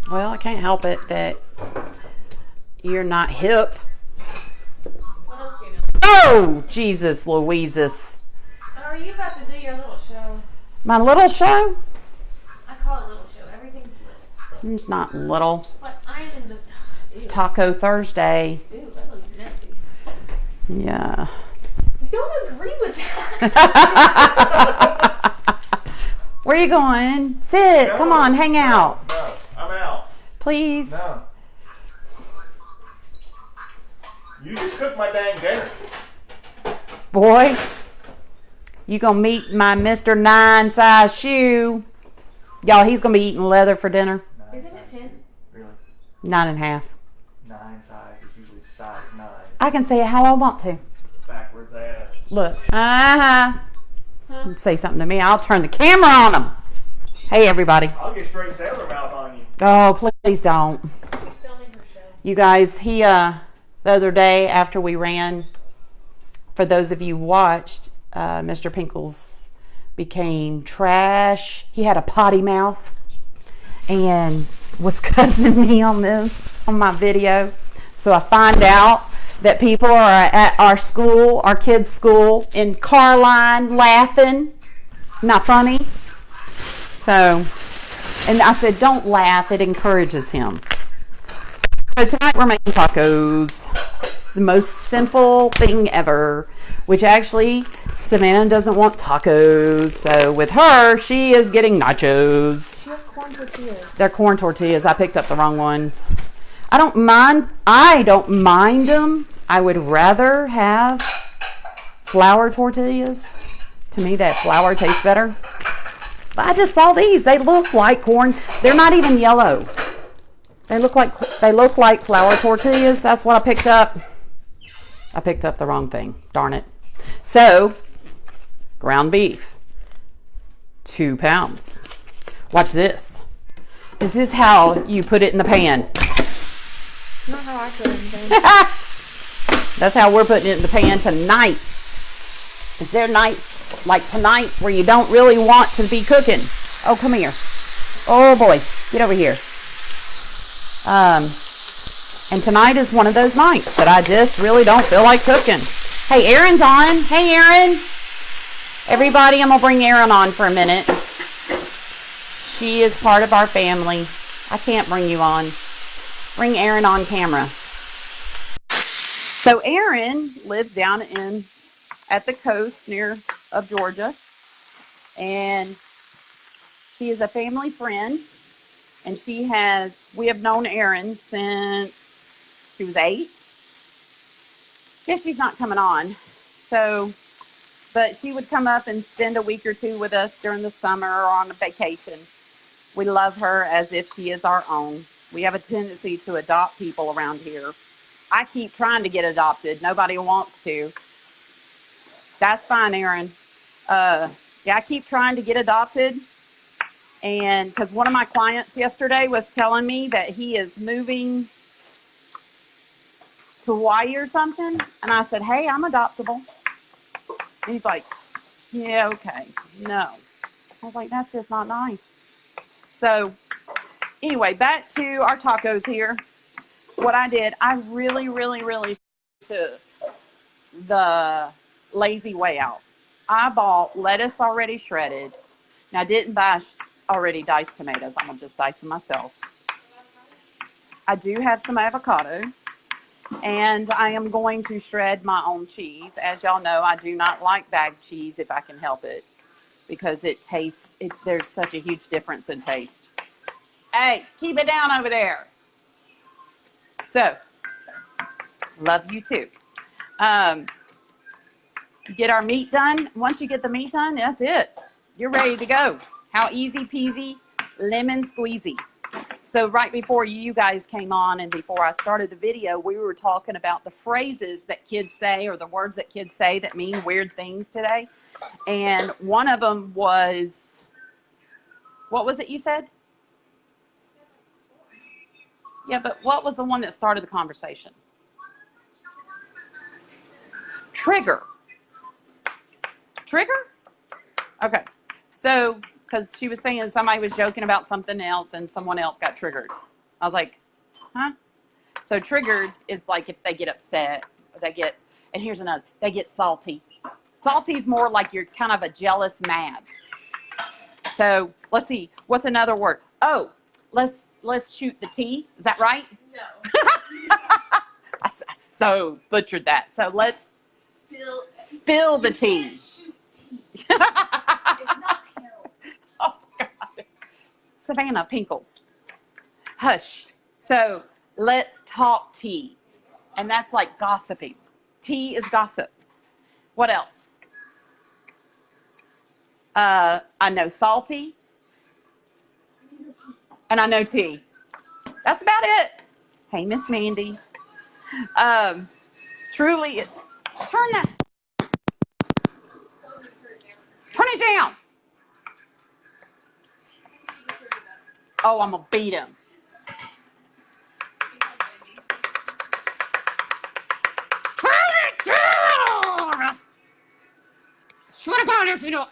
Well, I can't help it that you're not hip. What else do you know? Oh, Jesus Louises. Are you about to do your little show? My little show? I call it little show. Everything's little. It's not little. But I'm in the... It's Taco Thursday. Ew, that looks nasty. Yeah. I don't agree with that. Where are you going? Sit. Come on, hang out. No, I'm out. Please. No. You just cooked my dang dinner. Boy, you gonna meet my Mr. 9 size shoe. Y'all, he's gonna be eating leather for dinner. Isn't it 10? Really? 9.5. 9 size is usually size 9. I can say it how I want to. Backwards ass. Look. Say something to me. I'll turn the camera on him. Hey, everybody. I'll get straight sailor mouth on you. Oh, please don't. She's filming her show. You guys, the other day after we ran, for those of you who watched, Mr. Pinkles became trash. He had a potty mouth and was cussing me on my video. So I find out that people are at our school, our kids' school, in car line laughing. Not funny. So, and I said, don't laugh. It encourages him. So tonight we're making tacos. It's the most simple thing ever, which actually Savannah doesn't want tacos. So with her, she is getting nachos. She has corn tortillas. They're corn tortillas. I picked up the wrong ones. I don't mind them. I would rather have flour tortillas. To me, that flour tastes better. But I just saw these. They look like corn. They're not even yellow. They look like flour tortillas. That's what I picked up. I picked up the wrong thing. Darn it. So, ground beef, 2 pounds. Watch this. Is this how you put it in the pan? Not how I put anything. That's how we're putting it in the pan tonight. Is there nights like tonight where you don't really want to be cooking? Oh, come here. Oh boy, get over here. And tonight is one of those nights that I just really don't feel like cooking. Hey, Erin's on. Hey, Erin. Everybody, I'm gonna bring Erin on for a minute. She is part of our family. I can't bring you on. Bring Erin on camera. So Erin lives down at the coast of Georgia, and she is a family friend, and we have known Erin since she was 8. Guess she's not coming on. So, but she would come up and spend a week or 2 with us during the summer or on a vacation. We love her as if she is our own. We have a tendency to adopt people around here. I keep trying to get adopted. Nobody wants to. That's fine, Erin. I keep trying to get adopted. And because one of my clients yesterday was telling me that he is moving to Hawaii or something. And I said, hey, I'm adoptable. And he's like, yeah, okay. No. I was like, that's just not nice. So anyway, back to our tacos here. What I did, I really, really, really took the lazy way out. I bought lettuce already shredded. Now, I didn't buy already diced tomatoes. I'm going to just dice them myself. I do have some avocado. And I am going to shred my own cheese. As y'all know, I do not like bagged cheese if I can help it. Because there's such a huge difference in taste. Hey, keep it down over there. So, love you too. Get our meat done. Once you get the meat done, that's it. You're ready to go. How easy peasy, lemon squeezy. So right before you guys came on and before I started the video, we were talking about the phrases that kids say or the words that kids say that mean weird things today. And one of them was, what was it you said? Yeah, but what was the one that started the conversation? Trigger. Trigger? Okay. So, because she was saying somebody was joking about something else and someone else got triggered. I was like, huh? So triggered is like if they get upset, or they get, and here's another, they get salty. Salty is more like you're kind of a jealous mad. So let's see, what's another word? Oh, let's shoot the T. Is that right? No. I so butchered that. So let's spill the tea. Shoot tea. It's not Harold. Oh, God. Savannah Pinkles. Hush. So let's talk tea. And that's like gossiping. Tea is gossip. What else? I know salty. And I know tea. That's about it. Hey, Miss Mandy. Truly, turn it down. Oh, I'm gonna beat him. Turn it down. Swear to God, if you don't.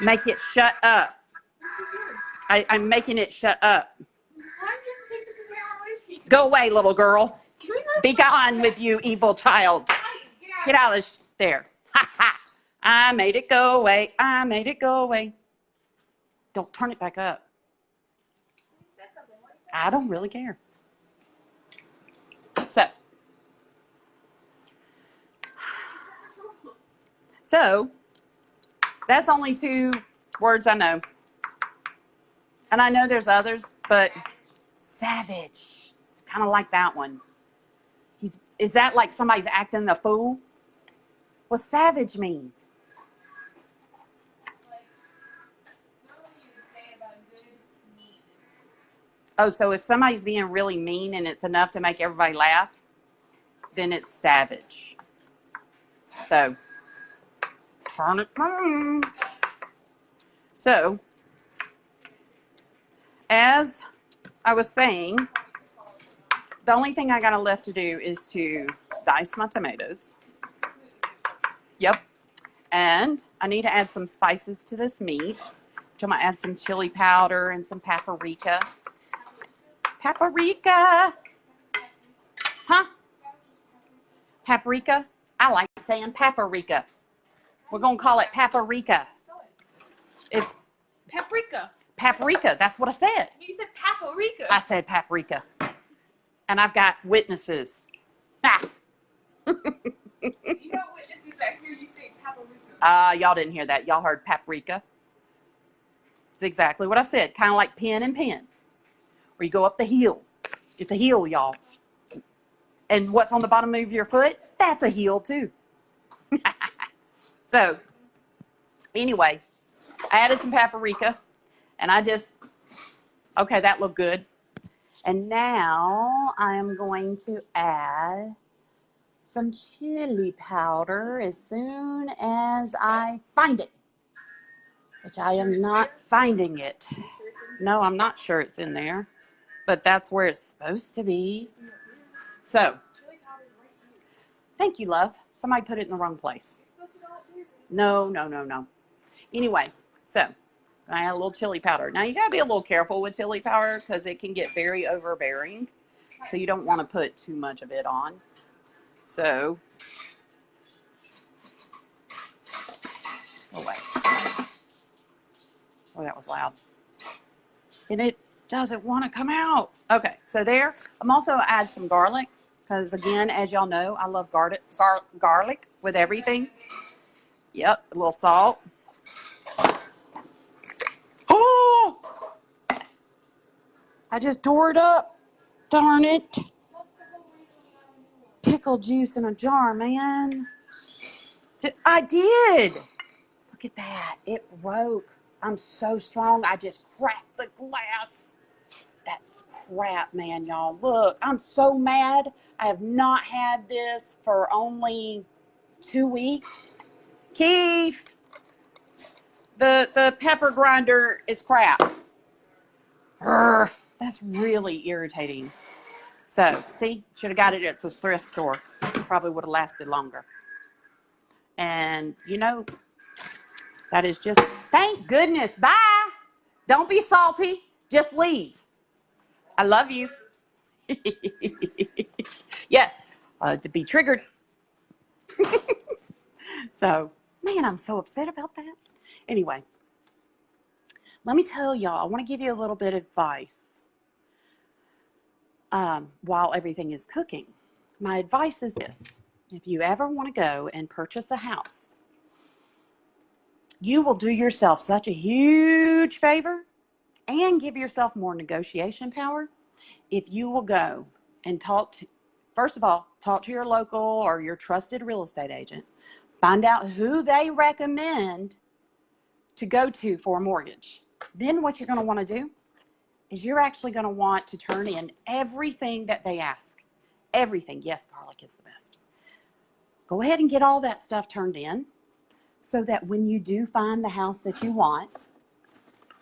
Make it shut up. I'm making it shut up. Why did you take the camera away from me? Go away, little girl. Can we not Be gone with you, evil child. Get out of there. Ha ha. I made it go away. I made it go away. Don't turn it back up. I don't really care. So that's only 2 words I know. And I know there's others, but savage. Kind of like that one. Is that like somebody's acting the fool? What's savage mean? Oh, so if somebody's being really mean and it's enough to make everybody laugh, then it's savage. So, turn it on. So, as I was saying, the only thing I got left to do is to dice my tomatoes. Yep. And I need to add some spices to this meat. So I'm going to add some chili powder and some paprika. Paprika. Huh? Paprika? I like saying paprika. We're going to call it paprika. It's Paprika. paprika. That's what I said. You said paprika. I said paprika. And I've got witnesses. Ah. You got witnesses that hear you say paprika. Y'all didn't hear that. Y'all heard paprika. It's exactly what I said. Kind of like pen and pen. Where you go up the hill. It's a hill, y'all. And what's on the bottom of your foot? That's a hill, too. So, anyway, I added some paprika. And I just, okay, that looked good. And now I am going to add some chili powder as soon as I find it. Which I am not finding it. No, I'm not sure it's in there. But that's where it's supposed to be. So, thank you, love. Somebody put it in the wrong place. No. Anyway, so I add a little chili powder. Now, you got to be a little careful with chili powder because it can get very overbearing. So, you don't want to put too much of it on. So, oh, wait. Oh, that was loud. And it doesn't want to come out. Okay, so there. I'm also add some garlic because, again, as y'all know, I love garlic with everything. Yep, a little salt. Oh! I just tore it up. Darn it. Pickle juice in a jar, man. I did. Look at that. It broke. I'm so strong. I just cracked the glass. That's crap, man, y'all. Look, I'm so mad. I have not had this for only 2 weeks. Keith, the pepper grinder is crap. Urgh, that's really irritating. So, see, should have got it at the thrift store. Probably would have lasted longer. And, you know, That is just, thank goodness. Bye. Don't be salty. Just leave. I love you. Yeah, to be triggered. So, man, I'm so upset about that. Anyway, let me tell y'all, I want to give you a little bit of advice while everything is cooking. My advice is this. If you ever want to go and purchase a house, you will do yourself such a huge favor and give yourself more negotiation power if you will go and first of all, talk to your local or your trusted real estate agent. Find out who they recommend to go to for a mortgage. Then what you're going to want to do is you're actually going to want to turn in everything that they ask. Everything. Yes, garlic is the best. Go ahead and get all that stuff turned in so that when you do find the house that you want,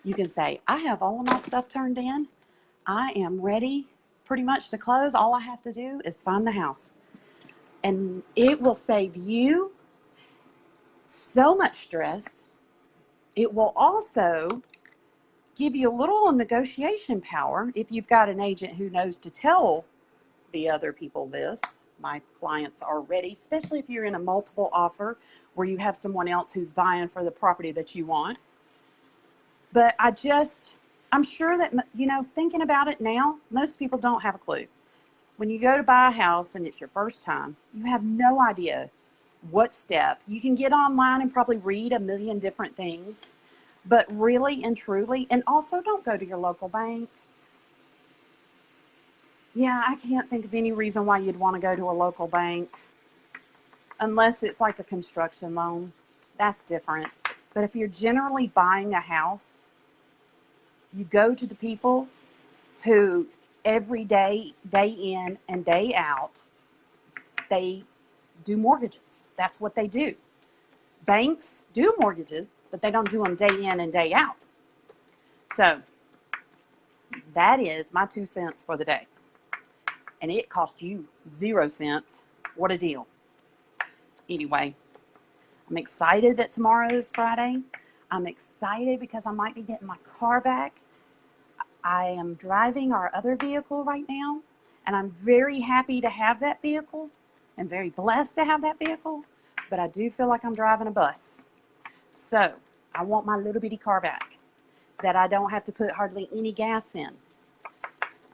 you can say, I have all of my stuff turned in. I am ready pretty much to close. All I have to do is find the house. And it will save you so much stress. It will also give you a little negotiation power if you've got an agent who knows to tell the other people this. My clients are ready, especially if you're in a multiple offer where you have someone else who's vying for the property that you want. But I'm sure that, thinking about it now, most people don't have a clue. When you go to buy a house and it's your first time, you have no idea what step. You can get online and probably read a million different things, but really and truly, and also don't go to your local bank. Yeah, I can't think of any reason why you'd want to go to a local bank unless it's like a construction loan. That's different. But if you're generally buying a house, you go to the people who every day, day in and day out, they do mortgages. That's what they do. Banks do mortgages, but they don't do them day in and day out. So that is my 2 cents for the day. And it cost you 0 cents. What a deal. Anyway, I'm excited that tomorrow is Friday. I'm excited because I might be getting my car back. I am driving our other vehicle right now, and I'm very happy to have that vehicle and very blessed to have that vehicle, but I do feel like I'm driving a bus. So I want my little bitty car back that I don't have to put hardly any gas in.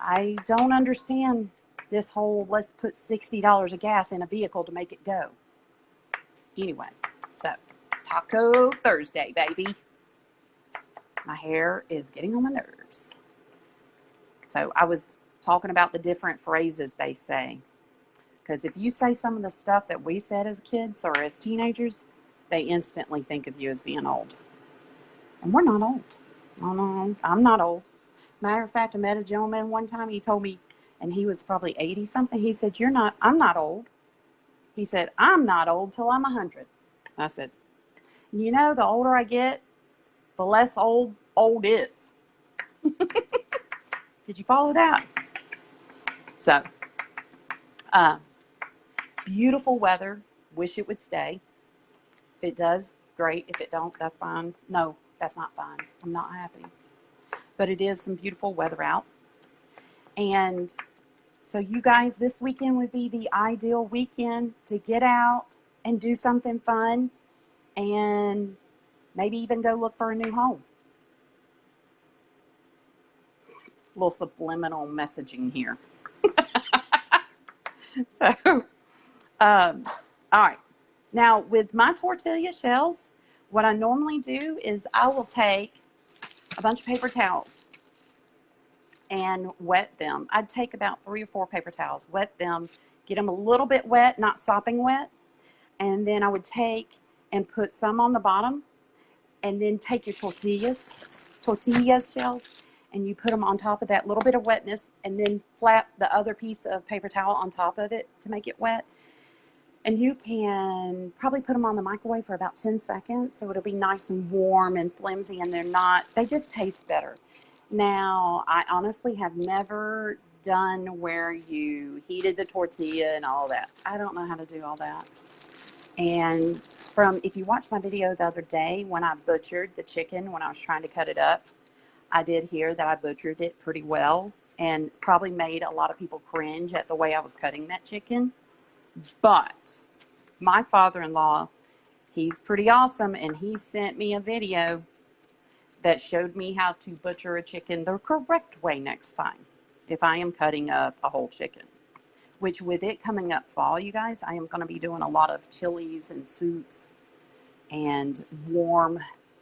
I don't understand this whole let's put $60 of gas in a vehicle to make it go. Anyway, so Taco Thursday, baby. My hair is getting on my nerves. So I was talking about the different phrases they say. Because if you say some of the stuff that we said as kids or as teenagers, they instantly think of you as being old. And we're not old. No, I'm not old. Matter of fact, I met a gentleman one time. He told me, and he was probably 80 something. He said, I'm not old. He said, I'm not old till I'm 100. I said, the older I get, the less old is. Did you follow that? So, beautiful weather. Wish it would stay. If it does, great. If it don't, that's fine. No, that's not fine. I'm not happy. But it is some beautiful weather out. And so you guys, this weekend would be the ideal weekend to get out and do something fun and maybe even go look for a new home. A little subliminal messaging here. So, all right. Now, with my tortilla shells, what I normally do is I will take a bunch of paper towels and wet them. I'd take about 3 or 4 paper towels, wet them, get them a little bit wet, not sopping wet. And then I would take and put some on the bottom and then take your tortilla shells, and you put them on top of that little bit of wetness and then flap the other piece of paper towel on top of it to make it wet. And you can probably put them on the microwave for about 10 seconds. So it'll be nice and warm and flimsy, and they just taste better. Now, I honestly have never done where you heated the tortilla and all that. I don't know how to do all that. And from, if you watched my video the other day when I butchered the chicken when I was trying to cut it up, I did hear that I butchered it pretty well and probably made a lot of people cringe at the way I was cutting that chicken. But my father-in-law, he's pretty awesome, and he sent me a video that showed me how to butcher a chicken the correct way next time if I am cutting up a whole chicken. Which, with it coming up fall, you guys, I am going to be doing a lot of chilies and soups and warm,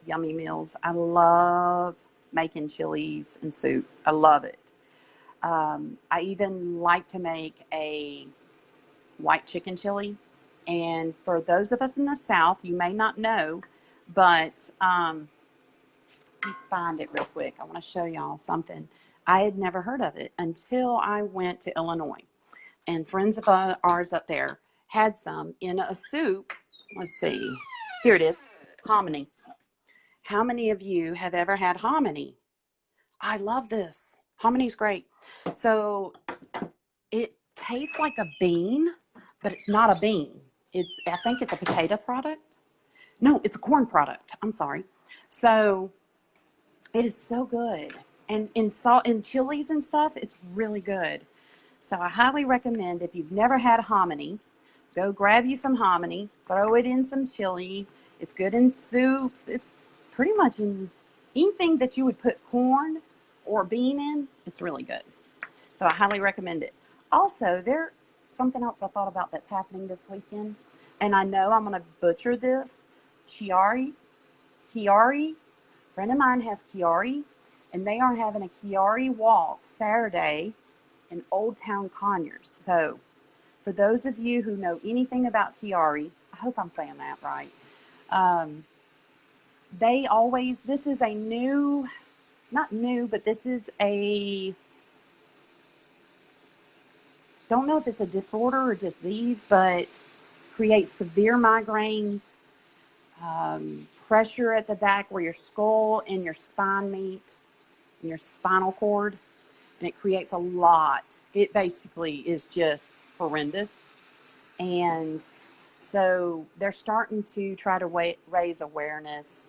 yummy meals. I love making chilies and soup. I love it. I even like to make a white chicken chili. And for those of us in the South, you may not know, but let me find it real quick. I want to show y'all something. I had never heard of it until I went to Illinois. And friends of ours up there had some in a soup. Let's see. Here it is. Hominy. How many of you have ever had hominy? I love this. Hominy's great. So it tastes like a bean, but it's not a bean. I think it's a potato product. No, it's a corn product. I'm sorry. So it is so good. And in salt and chilies and stuff, it's really good. So I highly recommend, if you've never had hominy, go grab you some hominy, throw it in some chili. It's good in soups. It's pretty much in anything that you would put corn or bean in. It's really good. So I highly recommend it. Also, there's something else I thought about that's happening this weekend. And I know I'm going to butcher this. Chiari. A friend of mine has Chiari. And they are having a Chiari walk Saturday in Old Town Conyers. So for those of you who know anything about Chiari, I hope I'm saying that right. This is a new, not new, but this is don't know if it's a disorder or disease, but creates severe migraines, pressure at the back where your skull and your spine meet, and your spinal cord. And it creates a lot. It basically is just horrendous. And so they're starting to try to raise awareness,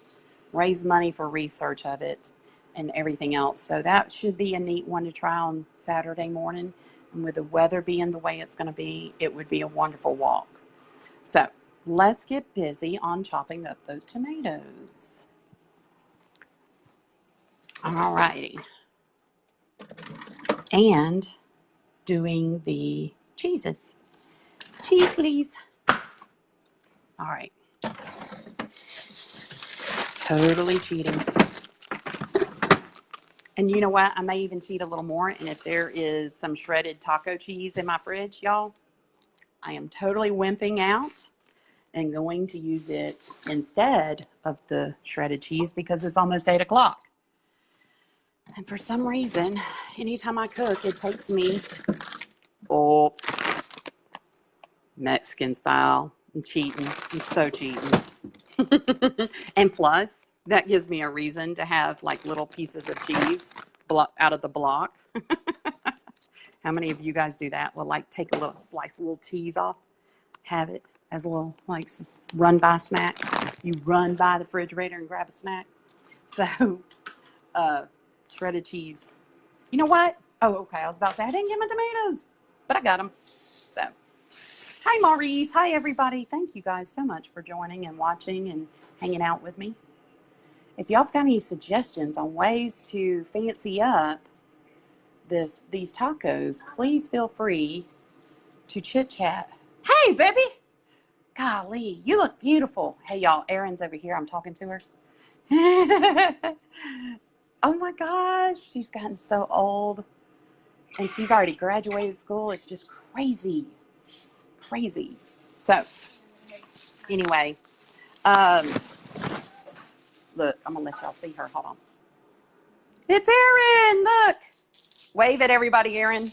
raise money for research of it, and everything else. So that should be a neat one to try on Saturday morning. And with the weather being the way it's going to be, it would be a wonderful walk. So let's get busy on chopping up those tomatoes. All righty. And doing the cheeses. Cheese, please. All right. Totally cheating. And you know what? I may even cheat a little more. And if there is some shredded taco cheese in my fridge, y'all, I am totally wimping out and going to use it instead of the shredded cheese because it's almost 8 o'clock. And for some reason, anytime I cook, it takes me, Mexican style. I'm cheating. I'm so cheating. And plus, that gives me a reason to have like little pieces of cheese out of the block. How many of you guys do that? Well, like take a little slice, a little cheese off, have it as a little like run by snack. You run by the refrigerator and grab a snack. So, shredded cheese. You know what? Oh, okay. I was about to say I didn't get my tomatoes, but I got them. So, hi Maurice. Hi everybody. Thank you guys so much for joining and watching and hanging out with me. If y'all have got any suggestions on ways to fancy up these tacos, please feel free to chit chat. Hey, baby. Golly, you look beautiful. Hey, y'all. Erin's over here. I'm talking to her. Oh my gosh, she's gotten so old. And she's already graduated school. It's just crazy. Crazy. So, anyway, look, I'm going to let y'all see her. Hold on. It's Erin. Look. Wave at everybody, Erin.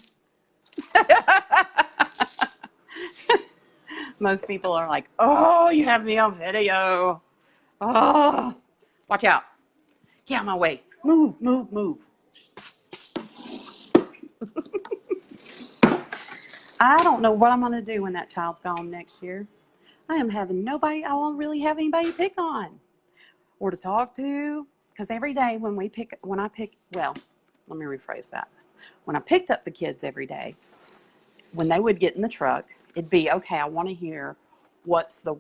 Most people are like, oh, you have me on video. Oh, watch out. Get out of my way. Move, move, move. I don't know what I'm going to do when that child's gone next year. I am having nobody, I won't really have anybody to pick on or to talk to. Because every day when I pick, well, let me rephrase that. When I picked up the kids every day, when they would get in the truck, it'd be, okay, I want to hear what's the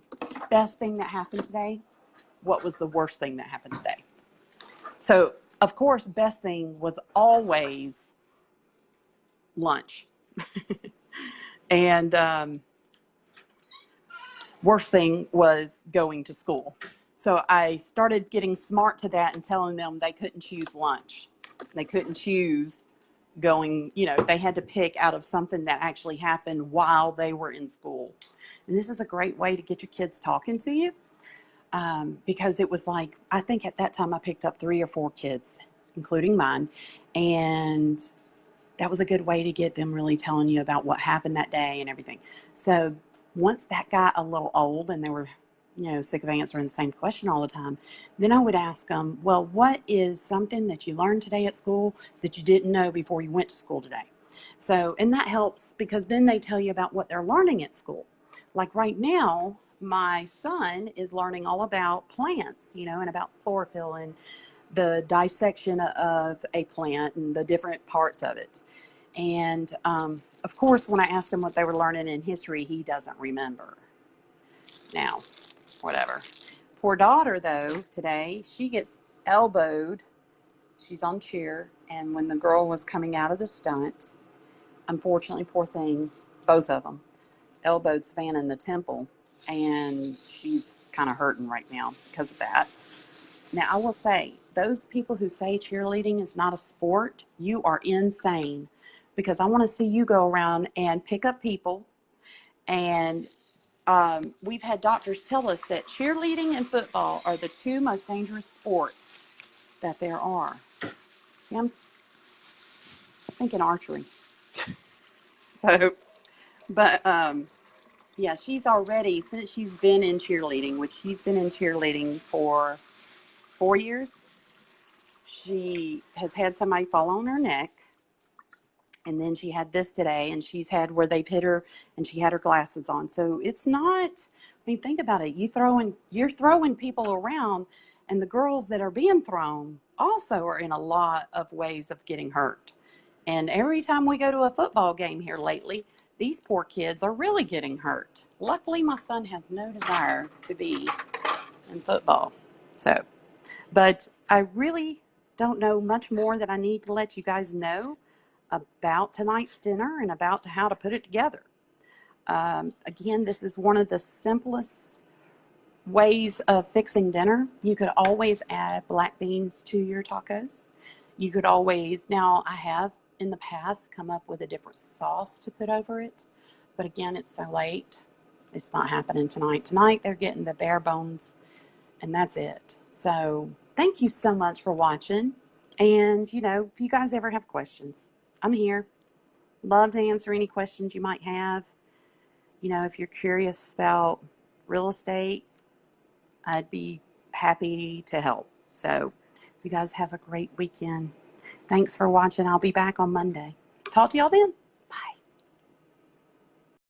best thing that happened today? What was the worst thing that happened today? So, of course, best thing was always lunch. And worst thing was going to school. So I started getting smart to that and telling them they couldn't choose lunch. They couldn't choose going, they had to pick out of something that actually happened while they were in school. And this is a great way to get your kids talking to you, because it was like, I think at that time I picked up 3 or 4 kids, including mine. And that was a good way to get them really telling you about what happened that day and everything. So once that got a little old and they were, sick of answering the same question all the time, then I would ask them, well, what is something that you learned today at school that you didn't know before you went to school today? So, and that helps because then they tell you about what they're learning at school. Like right now, my son is learning all about plants, and about chlorophyll and the dissection of a plant and the different parts of it. And of course, when I asked him what they were learning in history, he doesn't remember. Now, whatever. Poor daughter, though, today, she gets elbowed. She's on cheer. And when the girl was coming out of the stunt, unfortunately, poor thing, both of them, elbowed Savannah in the temple. And she's kind of hurting right now because of that. Now, I will say, those people who say cheerleading is not a sport, you are insane. Because I want to see you go around and pick up people. And we've had doctors tell us that cheerleading and football are the 2 most dangerous sports that there are. Yeah, I'm thinking archery. So, but yeah, she's already, since she's been in cheerleading, which she's been in cheerleading for 4 years, she has had somebody fall on her neck. And then she had this today, and she's had where they've hit her, and she had her glasses on. So it's not, think about it. You're throwing people around, and the girls that are being thrown also are in a lot of ways of getting hurt. And every time we go to a football game here lately, these poor kids are really getting hurt. Luckily, my son has no desire to be in football. So, but I really don't know much more that I need to let you guys know about tonight's dinner and about how to put it together. Again, this is one of the simplest ways of fixing dinner. You could always add black beans to your tacos. You could always, now I have in the past come up with a different sauce to put over it, but again, it's so late. It's not happening tonight. Tonight, they're getting the bare bones, and that's it. So thank you so much for watching. And, if you guys ever have questions, I'm here. Love to answer any questions you might have. If you're curious about real estate, I'd be happy to help. So you guys have a great weekend. Thanks for watching. I'll be back on Monday. Talk to y'all then.